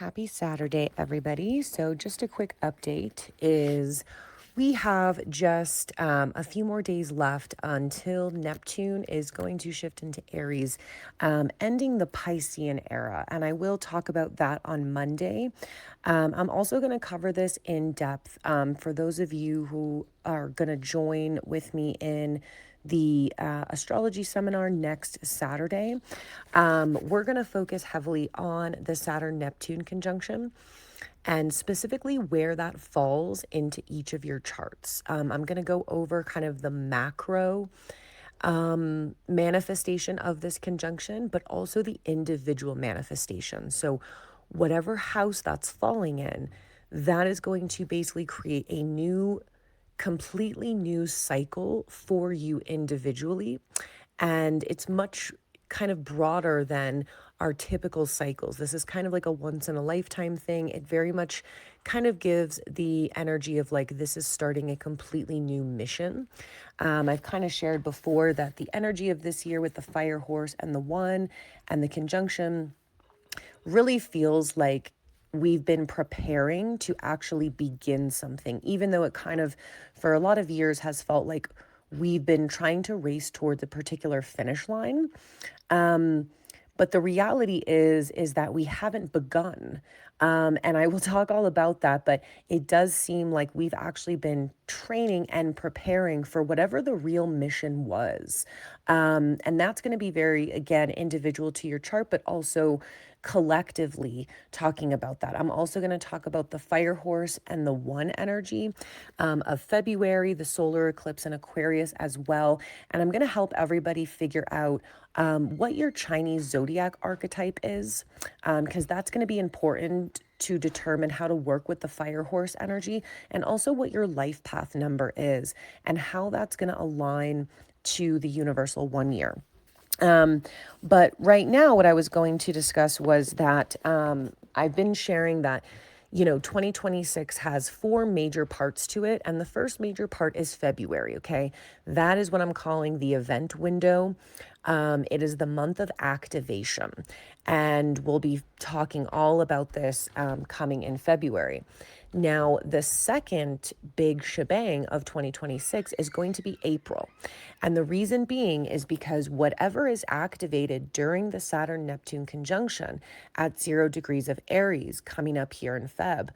Happy Saturday, everybody. So, just a quick update is we have just a few more days left until Neptune is going to shift into Aries, ending the Piscean era. And I will talk about that on Monday. I'm also going to cover this in depth for those of you who are going to join with me in the astrology seminar next Saturday. We're going to focus heavily on the Saturn Neptune conjunction and specifically where that falls into each of your charts. I'm going to go over kind of the macro manifestation of this conjunction, but also the individual manifestation. So, whatever house that's falling in, that is going to basically create a completely new cycle for you individually. And it's much kind of broader than our typical cycles. This is kind of like a once in a lifetime thing. It very much kind of gives the energy of like this is starting a completely new mission. I've kind of shared before that the energy of this year with the fire horse and the one and the conjunction really feels like we've been preparing to actually begin something, even though it kind of, for a lot of years, has felt like we've been trying to race towards a particular finish line. But the reality is that we haven't begun. And I will talk all about that, but it does seem like we've actually been training and preparing for whatever the real mission was. And that's going to be very, again, individual to your chart, but also collectively talking about that. I'm also going to talk about the fire horse and the one energy of February, the solar eclipse in Aquarius as well. And I'm going to help everybody figure out what your Chinese zodiac archetype is, because that's going to be important to determine how to work with the fire horse energy, and also what your life path number is and how that's going to align to the universal 1 year. But right now, what I was going to discuss was that I've been sharing that, 2026 has four major parts to it. And the first major part is February, okay? That is what I'm calling the event window. It is the month of activation. And we'll be talking all about this coming in February. Now, the second big shebang of 2026 is going to be April. And the reason being is because whatever is activated during the Saturn-Neptune conjunction at 0 degrees of Aries coming up here in Feb,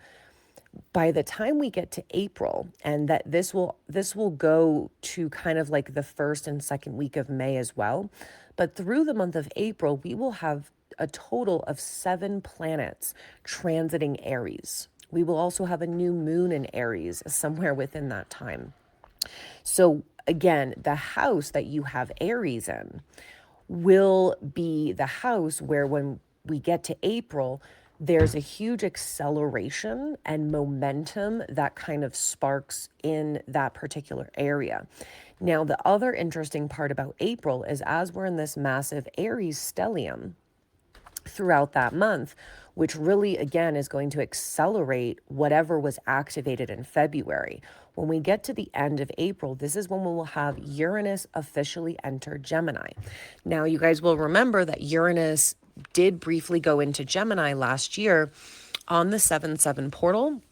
by the time we get to April, and that this will go to kind of like the first and second week of May as well, but through the month of April, we will have a total of 7 planets transiting Aries. We will also have a new moon in Aries somewhere within that time. So again, the house that you have Aries in will be the house where when we get to April, there's a huge acceleration and momentum that kind of sparks in that particular area. Now, the other interesting part about April is as we're in this massive Aries stellium throughout that month, which really, again, is going to accelerate whatever was activated in February. When we get to the end of April, this is when we will have Uranus officially enter Gemini. Now, you guys will remember that Uranus did briefly go into Gemini last year on the 7-7 portal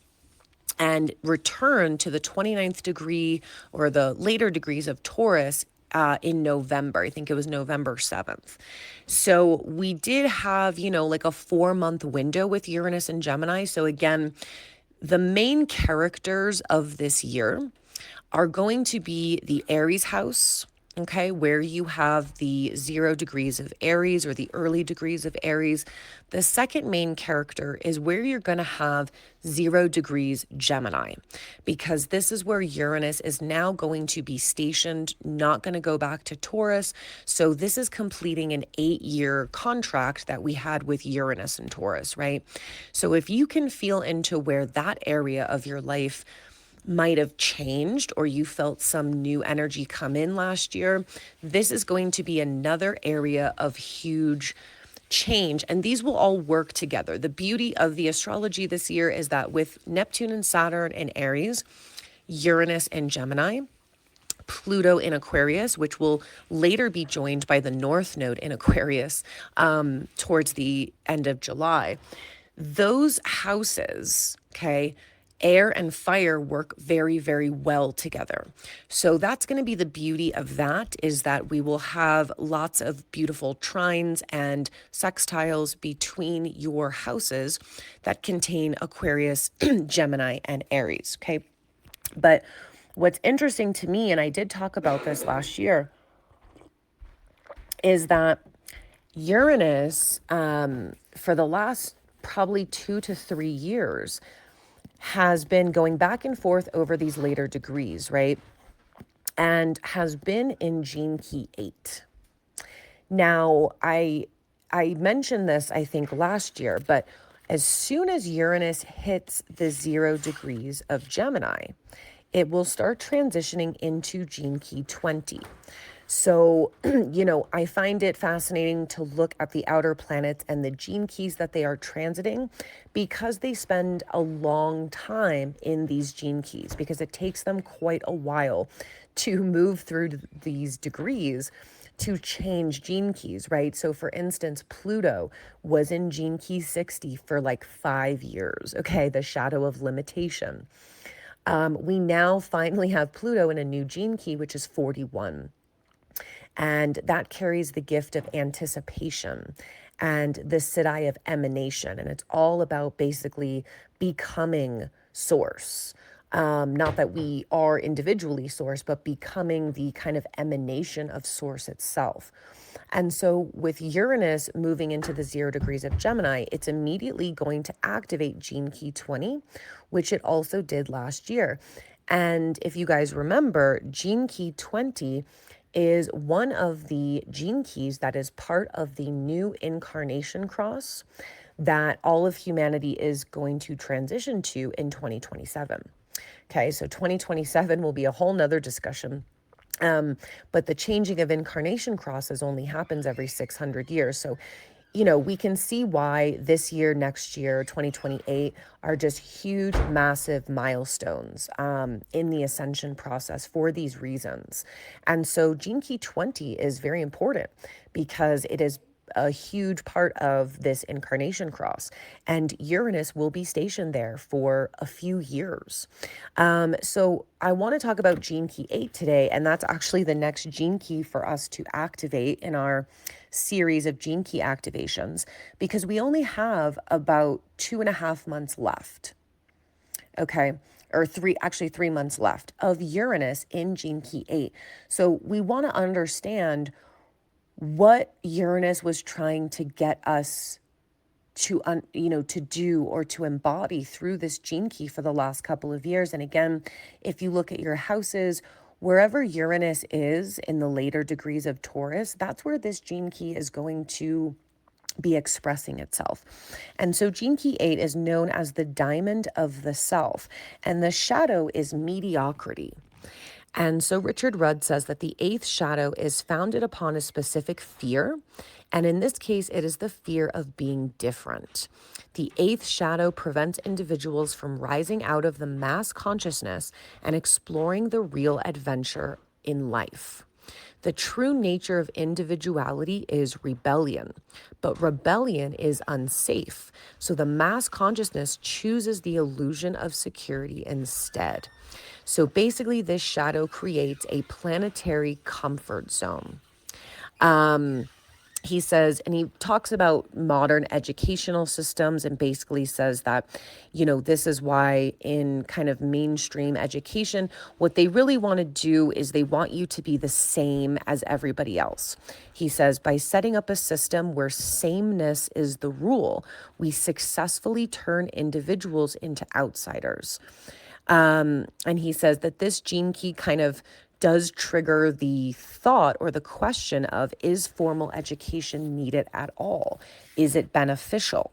and return to the 29th degree or the later degrees of Taurus in November. I think it was November 7th. So we did have, like a 4-month window with Uranus and Gemini. So again, the main characters of this year are going to be the Aries house, okay, where you have the 0 degrees of Aries or the early degrees of Aries. The second main character is where you're going to have 0 degrees Gemini, because this is where Uranus is now going to be stationed, not going to go back to Taurus. So this is completing an 8-year contract that we had with Uranus and Taurus, right? So if you can feel into where that area of your life might have changed or you felt some new energy come in last year, this is going to be another area of huge change. And these will all work together. The beauty of the astrology this year is that with Neptune and Saturn in Aries, Uranus and Gemini, Pluto in Aquarius, which will later be joined by the North Node in Aquarius towards the end of July. Those houses, okay, air and fire work very, very well together. So that's going to be the beauty of that, is that we will have lots of beautiful trines and sextiles between your houses that contain Aquarius, Gemini, and Aries, okay? But what's interesting to me, and I did talk about this last year, is that Uranus, for the last probably 2 to 3 years, has been going back and forth over these later degrees, right? And has been in Gene Key 8. Now, I mentioned this, I think, last year, but as soon as Uranus hits the 0 degrees of Gemini, it will start transitioning into Gene Key 20. So, I find it fascinating to look at the outer planets and the gene keys that they are transiting, because they spend a long time in these gene keys, because it takes them quite a while to move through these degrees to change gene keys, right? So for instance, Pluto was in gene key 60 for like 5 years, okay? The shadow of limitation. We now finally have Pluto in a new gene key, which is 41. And that carries the gift of anticipation and the Siddhi of emanation. And it's all about basically becoming source. Not that we are individually source, but becoming the kind of emanation of source itself. And so with Uranus moving into the 0 degrees of Gemini, it's immediately going to activate Gene Key 20, which it also did last year. And if you guys remember, Gene Key 20 is one of the gene keys that is part of the new incarnation cross that all of humanity is going to transition to in 2027. Okay, so 2027 will be a whole nother discussion. But the changing of incarnation crosses only happens every 600 years. So, we can see why this year, next year, 2028 are just huge, massive milestones in the ascension process for these reasons. And so Gene Key 20 is very important because it is a huge part of this incarnation cross, and Uranus will be stationed there for a few years. So I want to talk about Gene Key 8 today, and that's actually the next gene key for us to activate in our series of gene key activations, because we only have about 2.5 months left. Okay. Or 3 months left of Uranus in Gene Key 8. So we want to understand what Uranus was trying to get us to to do or to embody through this gene key for the last couple of years. And again, if you look at your houses, wherever Uranus is in the later degrees of Taurus, that's where this gene key is going to be expressing itself. And so Gene Key 8 is known as the diamond of the self, and the shadow is mediocrity. And so Richard Rudd says that the 8th shadow is founded upon a specific fear. And in this case, it is the fear of being different. The 8th shadow prevents individuals from rising out of the mass consciousness and exploring the real adventure in life. The true nature of individuality is rebellion, but rebellion is unsafe. So the mass consciousness chooses the illusion of security instead. So basically, this shadow creates a planetary comfort zone. He says, and he talks about modern educational systems and basically says that, this is why in kind of mainstream education, what they really want to do is they want you to be the same as everybody else. He says, by setting up a system where sameness is the rule, we successfully turn individuals into outsiders. And he says that this gene key kind of does trigger the thought or the question of, is formal education needed at all? Is it beneficial?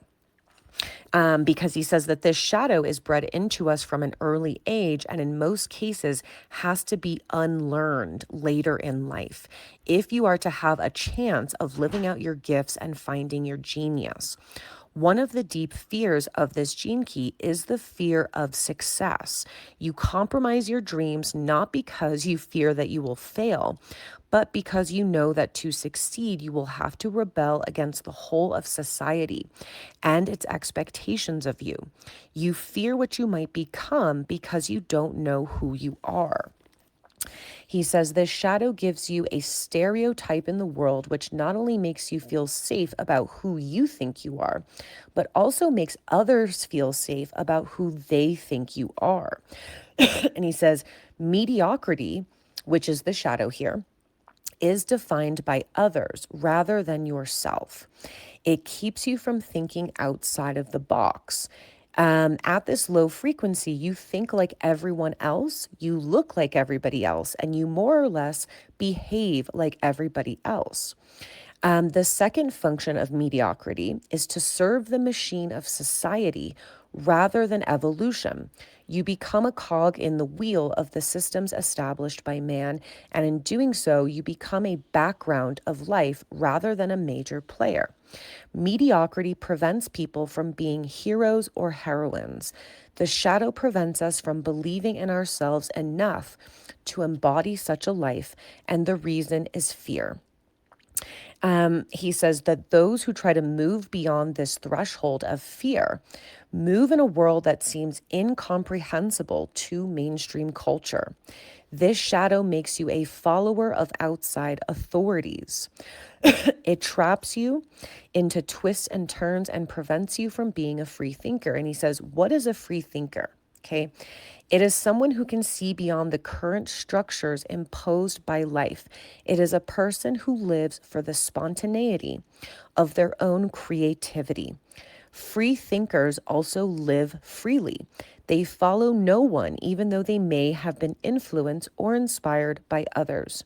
Because he says that this shadow is bred into us from an early age and in most cases has to be unlearned later in life if you are to have a chance of living out your gifts and finding your genius. One of the deep fears of this gene key is the fear of success. You compromise your dreams not because you fear that you will fail, but because you know that to succeed, you will have to rebel against the whole of society and its expectations of you. You fear what you might become because you don't know who you are. He says this shadow gives you a stereotype in the world, which not only makes you feel safe about who you think you are, but also makes others feel safe about who they think you are. And he says mediocrity, which is the shadow here, is defined by others rather than yourself. It keeps you from thinking outside of the box. At this low frequency, you think like everyone else, you look like everybody else, and you more or less behave like everybody else. The second function of mediocrity is to serve the machine of society rather than evolution. You become a cog in the wheel of the systems established by man, and in doing so, you become a background of life rather than a major player. Mediocrity prevents people from being heroes or heroines. The shadow prevents us from believing in ourselves enough to embody such a life, and the reason is fear. He says that those who try to move beyond this threshold of fear move in a world that seems incomprehensible to mainstream culture. This shadow makes you a follower of outside authorities. It traps you into twists and turns and prevents you from being a free thinker. And he says, what is a free thinker? Okay. It is someone who can see beyond the current structures imposed by life. It is a person who lives for the spontaneity of their own creativity. Free thinkers also live freely. They follow no one, even though they may have been influenced or inspired by others.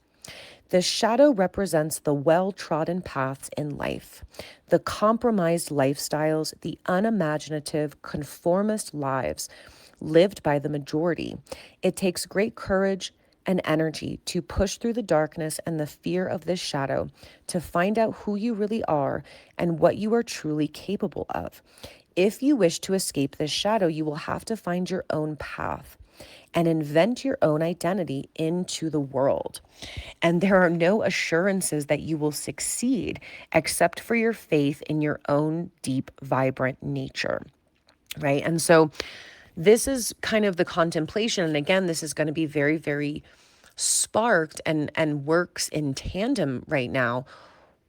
The shadow represents the well-trodden paths in life, the compromised lifestyles, the unimaginative, conformist lives lived by the majority. It takes great courage and energy to push through the darkness and the fear of this shadow to find out who you really are and what you are truly capable of. If you wish to escape this shadow, you will have to find your own path and invent your own identity into the world. And there are no assurances that you will succeed except for your faith in your own deep, vibrant nature, right? And so this is kind of the contemplation. And again, this is going to be very, very sparked and works in tandem right now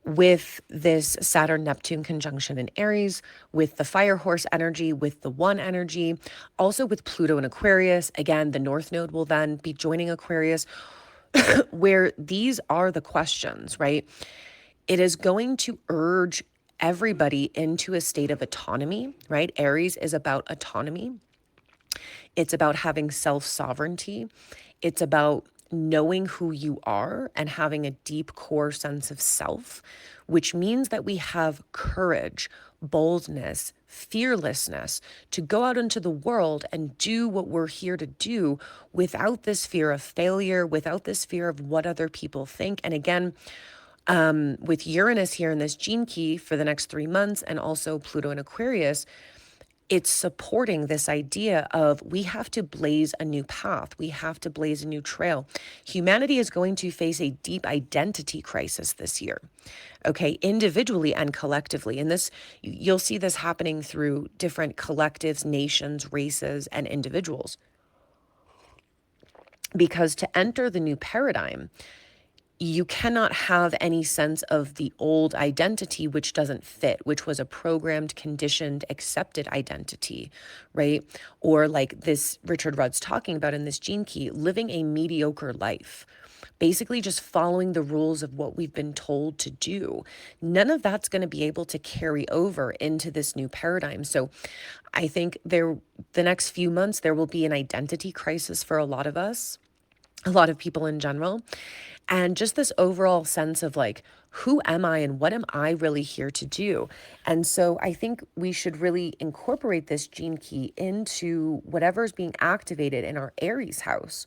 with this Saturn Neptune conjunction in Aries, with the fire horse energy, with the one energy, also with Pluto in Aquarius. Again, the North Node will then be joining Aquarius, where these are the questions, right? It is going to urge everybody into a state of autonomy, right? Aries is about autonomy. It's about having self-sovereignty. It's about knowing who you are and having a deep core sense of self, which means that we have courage, boldness, fearlessness to go out into the world and do what we're here to do without this fear of failure, without this fear of what other people think. And again, with Uranus here in this gene key for the next 3 months and also Pluto in Aquarius, it's supporting this idea of we have to blaze a new path. We have to blaze a new trail. Humanity is going to face a deep identity crisis this year, okay, individually and collectively. And this, you'll see this happening through different collectives, nations, races, and individuals. Because to enter the new paradigm, you cannot have any sense of the old identity, which doesn't fit, which was a programmed, conditioned, accepted identity, right? Or like this Richard Rudd's talking about in this gene key, living a mediocre life, basically just following the rules of what we've been told to do. None of that's going to be able to carry over into this new paradigm. So I think the next few months, there will be an identity crisis for a lot of us, a lot of people in general. And just this overall sense of like, who am I and what am I really here to do? And so I think we should really incorporate this gene key into whatever is being activated in our Aries house,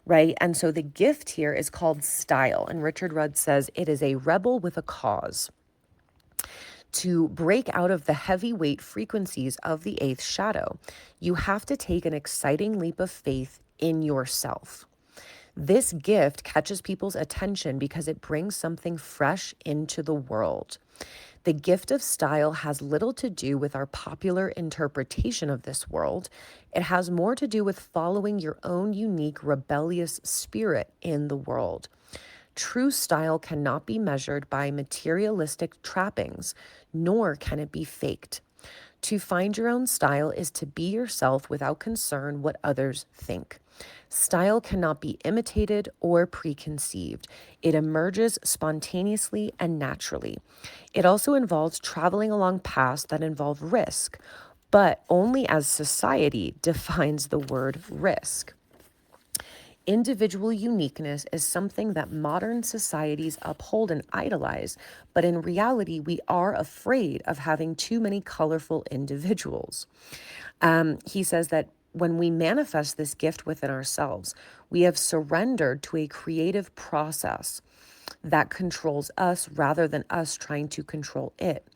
right? And so the gift here is called style. And Richard Rudd says it is a rebel with a cause. To break out of the heavyweight frequencies of the eighth shadow, you have to take an exciting leap of faith in yourself. This gift catches people's attention because it brings something fresh into the world. The gift of style has little to do with our popular interpretation of this world. It has more to do with following your own unique rebellious spirit in the world. True style cannot be measured by materialistic trappings, nor can it be faked. To find your own style is to be yourself without concern what others think. Style cannot be imitated or preconceived. It emerges spontaneously and naturally. It also involves traveling along paths that involve risk, but only as society defines the word risk. Individual uniqueness is something that modern societies uphold and idolize, but in reality, we are afraid of having too many colorful individuals. He says that when we manifest this gift within ourselves, we have surrendered to a creative process that controls us rather than us trying to control it.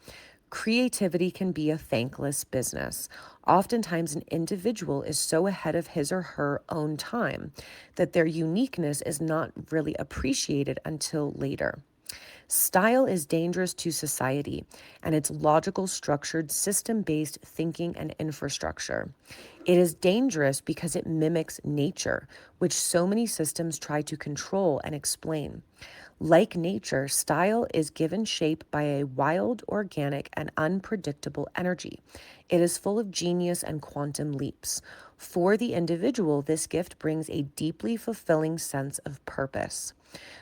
Creativity can be a thankless business. Oftentimes, an individual is so ahead of his or her own time that their uniqueness is not really appreciated until later. Style is dangerous to society and its logical, structured, system-based thinking and infrastructure. It is dangerous because it mimics nature, which so many systems try to control and explain. Like nature, style is given shape by a wild, organic, and unpredictable energy. It is full of genius and quantum leaps. For the individual, this gift brings a deeply fulfilling sense of purpose.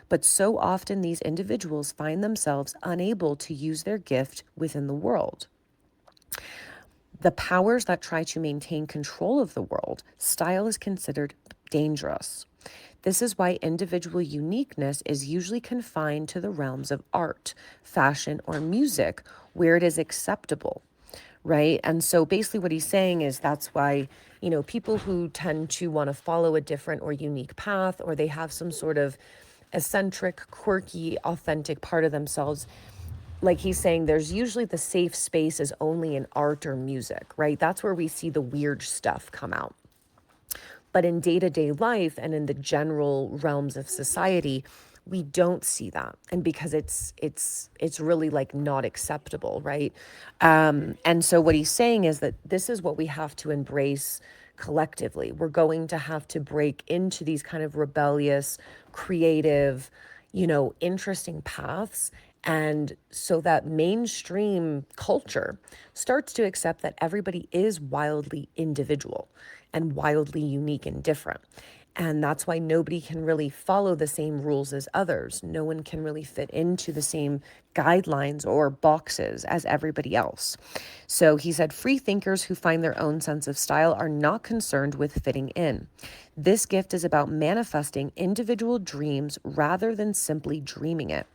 But so often, these individuals find themselves unable to use their gift within the world. The powers that try to maintain control of the world, style is considered dangerous. This is why individual uniqueness is usually confined to the realms of art, fashion, or music, where it is acceptable, right? And so basically what he's saying is that's why, people who tend to want to follow a different or unique path, or they have some sort of eccentric, quirky, authentic part of themselves, like he's saying, there's usually the safe space is only in art or music, right? That's where we see the weird stuff come out. But in day-to-day life and in the general realms of society, we don't see that. And because it's really like not acceptable, right? And so what he's saying is that this is what we have to embrace collectively. We're going to have to break into these kind of rebellious, creative, interesting paths. And so that mainstream culture starts to accept that everybody is wildly individual and wildly unique and different. And that's why nobody can really follow the same rules as others. No one can really fit into the same guidelines or boxes as everybody else. So he said, free thinkers who find their own sense of style are not concerned with fitting in. This gift is about manifesting individual dreams rather than simply dreaming it.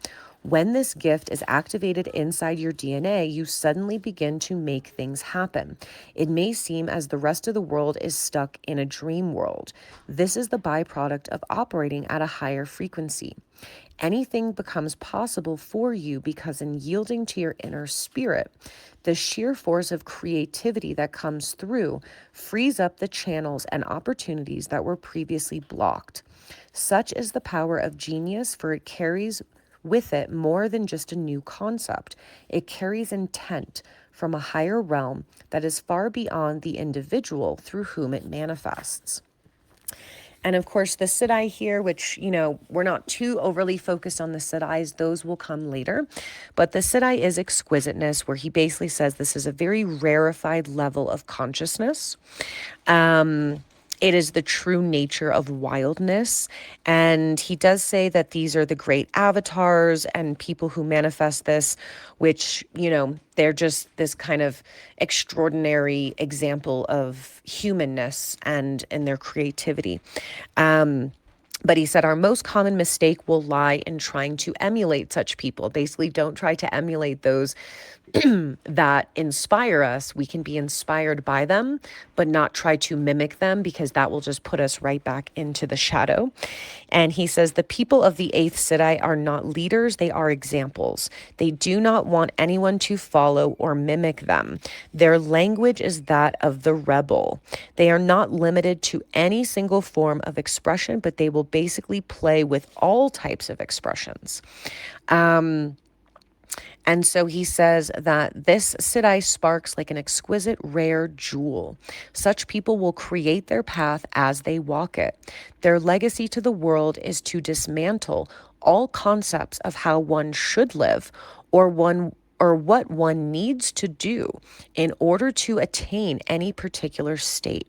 When this gift is activated inside your DNA, you suddenly begin to make things happen. It may seem as the rest of the world is stuck in a dream world. This is the byproduct of operating at a higher frequency. Anything becomes possible for you because in yielding to your inner spirit, the sheer force of creativity that comes through frees up the channels and opportunities that were previously blocked. Such is the power of genius, for it carries with it more than just a new concept. It carries intent from a higher realm that is far beyond the individual through whom it manifests. And of course, the Siddhi here, which, we're not too overly focused on the Siddhis, those will come later. But the Siddhi is exquisiteness, where he basically says this is a very rarefied level of consciousness. It is the true nature of wildness. And he does say that these are the great avatars and people who manifest this, which, they're just this kind of extraordinary example of humanness and in their creativity. But he said our most common mistake will lie in trying to emulate such people. Basically, don't try to emulate those that inspire us, we can be inspired by them, but not try to mimic them because that will just put us right back into the shadow. And he says, the people of the eighth Siddhi are not leaders, they are examples. They do not want anyone to follow or mimic them. Their language is that of the rebel. They are not limited to any single form of expression, but they will basically play with all types of expressions. And so he says that this Siddhi sparks like an exquisite, rare jewel. Such people will create their path as they walk it. Their legacy to the world is to dismantle all concepts of how one should live or what one needs to do in order to attain any particular state.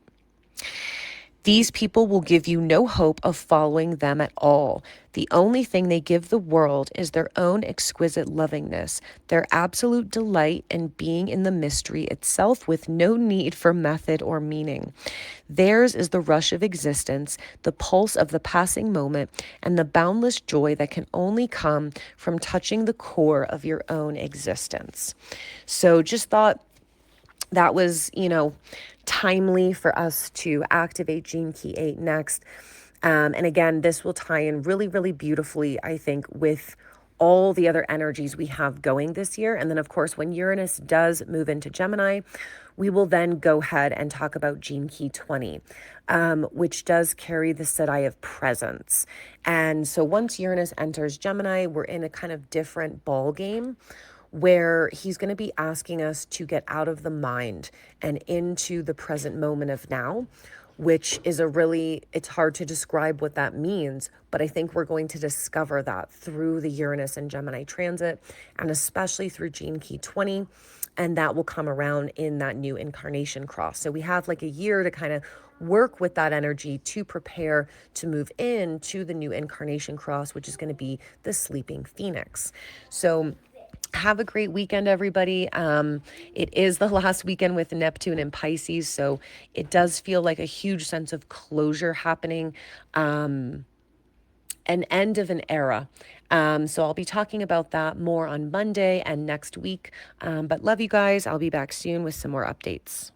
These people will give you no hope of following them at all. The only thing they give the world is their own exquisite lovingness, their absolute delight in being in the mystery itself with no need for method or meaning. Theirs is the rush of existence, the pulse of the passing moment, and the boundless joy that can only come from touching the core of your own existence. So just thought that was, timely for us to activate Gene Key 8 next. And again, this will tie in really, really beautifully, I think, with all the other energies we have going this year. And then, of course, when Uranus does move into Gemini, we will then go ahead and talk about Gene Key 20, which does carry the Siddhi of presence. And so once Uranus enters Gemini, we're in a kind of different ball game where he's going to be asking us to get out of the mind and into the present moment of now, which is it's hard to describe what that means, but I think we're going to discover that through the Uranus and Gemini transit, and especially through Gene Key 20, and that will come around in that new incarnation cross. So we have like a year to kind of work with that energy to prepare to move into the new incarnation cross, which is going to be the sleeping phoenix. So have a great weekend, everybody. It is the last weekend with Neptune and Pisces, so it does feel like a huge sense of closure happening, an end of an era. So I'll be talking about that more on Monday and next week. But love you guys. I'll be back soon with some more updates.